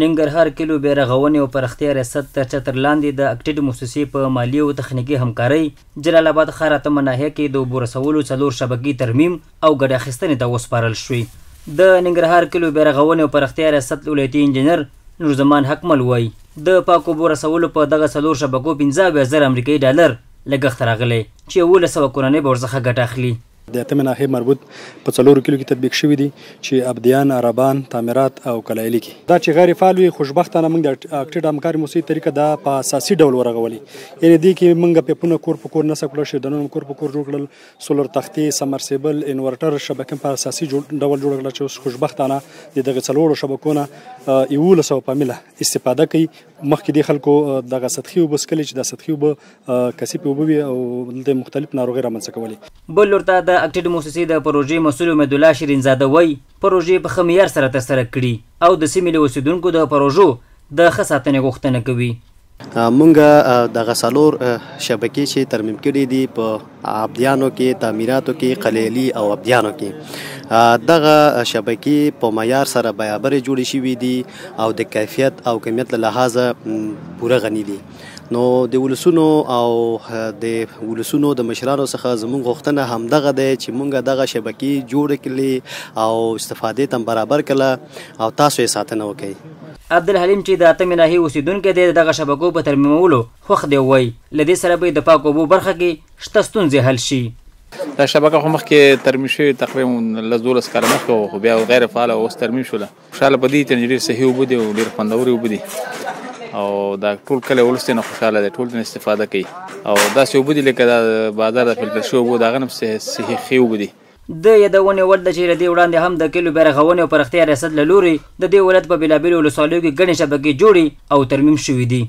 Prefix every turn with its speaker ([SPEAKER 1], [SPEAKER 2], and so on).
[SPEAKER 1] ننګرهار کلو بې رغونې او پراختیا ریاست تر چتر لاندې د اکټډ موسسې په مالي او تخنیکي همکارۍ جلال آباد ښار اتمه ناحیه کې د اوبو رسولو 4 شبکې ترمیم او ګډې اخیستنې ته وسپارل شوې. د ننګرهار کلو بې رغونې او پراختیا ریاست ولایتي انجینر نورزمان حکمل وایي د پاکو اوبو رسولو په دغه 4 شبکو 15,000 امریکایي ډالر لګښت راغلی چې 1100 کورنۍ به ورڅخه ګټه اخلي.
[SPEAKER 2] د اتمه ناحیې مربوط په 4 کلو کې تطبیق شوي دي چې ابدیان، عربان، تعمیرات او کلایلي کې. دا چې غیر فعال وي خوشبختانه موږ د اکټډ همکاري موسسې طریقه دا په اساسي ډول ورغولي. یعنې دې کې موږ پیپونه کور په کور نصب کړل، شیدنونه کور په کور جوړ کړل، سولر تختې، سمرسیبل، انورټر شبکې په اساسي ډول جوړ کړل چې خوشبختانه د دغه 4 شبکو نه 1100 پامله استفاده کوي. مخکې د خلکو دغه سطحي اوبه څښلې چې د سطحي اوبه کثیفې اوبه وي او د مختلف ناروغۍ رامنځته کولې.
[SPEAKER 1] بل ورته د اکټډ موسسې د پروژې مسؤل امید الله شیرینزاده وایي پروژې په ښه معیار سره ترسره کړي او د سیمې له اوسېدونکو د پروژو د ښه ساتنې غوښتنه کوي.
[SPEAKER 3] مونږ دغه 4 شبکې چې ترمیم کړي دي په ابدیانو کې، تعمیراتو کې، قلیلي او ابدیانو کې دغه شبکې په معیار سره برابرې جوړې شوي دي او د کیفیت او کمیت له لحاظه پوره غني دي. نو د ولسونو او د ولسونو د مشرانو څخه زموږ غوښتنه همدغه دی چې مونږ دغه شبکې جوړې کړلې او استفادې ته برابر کړله او تاسو یې ساتنه وکړئ.
[SPEAKER 1] عبدالحلیم چې د اتمې ناحیې اوسېدونکی دی دغه شبکو په ترمیمولو خوښ دی وایي له دې سره به د پاکو اوبو برخه کې شته ستونزې حل شي.
[SPEAKER 4] دا شبکه خو مخکې ترمیم شوې تقریبا 12 کاله مخکې وه، خو بیا غیر فعاله اوس ترمیم شوله. خوشحاله په دې چې ډېر صحي اوبه دي او ډېر خوندورې اوبه دي او دا ټول کلی ولس نه خوشحاله دی، ټول ترې استفاده کوي او داسې اوبه دي لکه د بازار د فلټر شوي اوبه د هغه نه صحي ښې اوبه دي.
[SPEAKER 1] د یادونې وړ ده چې له دې وړاندې هم د کلو بې رغونې او پراختیا ریاست له لوري د دې ولایت په بېلابېلو ولسوالیو کې ګڼې شبکې جوړې او ترمیم شوي دي.